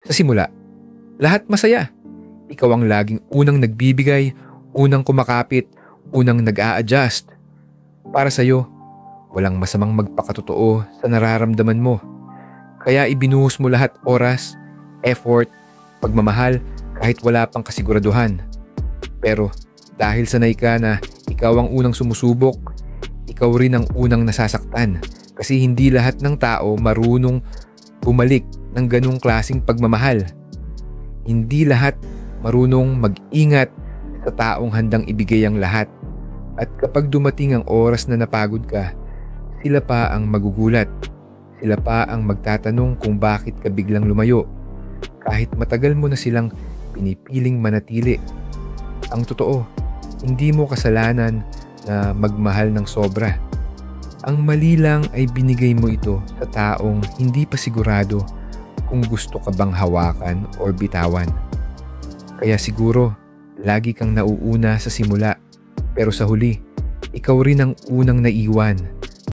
Sa simula, lahat masaya. Ikaw ang laging unang nagbibigay, unang kumakapit, unang nag-a-adjust. Para sa'yo, walang masamang magpakatotoo sa nararamdaman mo. Kaya ibinuhos mo lahat oras, effort, pagmamahal kahit wala pang kasiguraduhan. Pero dahil sanay ka na ikaw ang unang sumusubok, ikaw rin ang unang nasasaktan. Kasi hindi lahat ng tao marunong bumalik ng ganung klaseng pagmamahal. Hindi lahat marunong mag-ingat sa taong handang ibigay ang lahat. At kapag dumating ang oras na napagod ka, sila pa ang magugulat. Sila pa ang magtatanong kung bakit ka biglang lumayo. Kahit matagal mo na silang pinipiling manatili. Ang totoo, hindi mo kasalanan na magmahal ng sobra. Ang mali lang ay binigay mo ito sa taong hindi pa sigurado kung gusto ka bang hawakan o bitawan. Kaya siguro, lagi kang nauuna sa simula, pero sa huli, ikaw rin ang unang naiwan.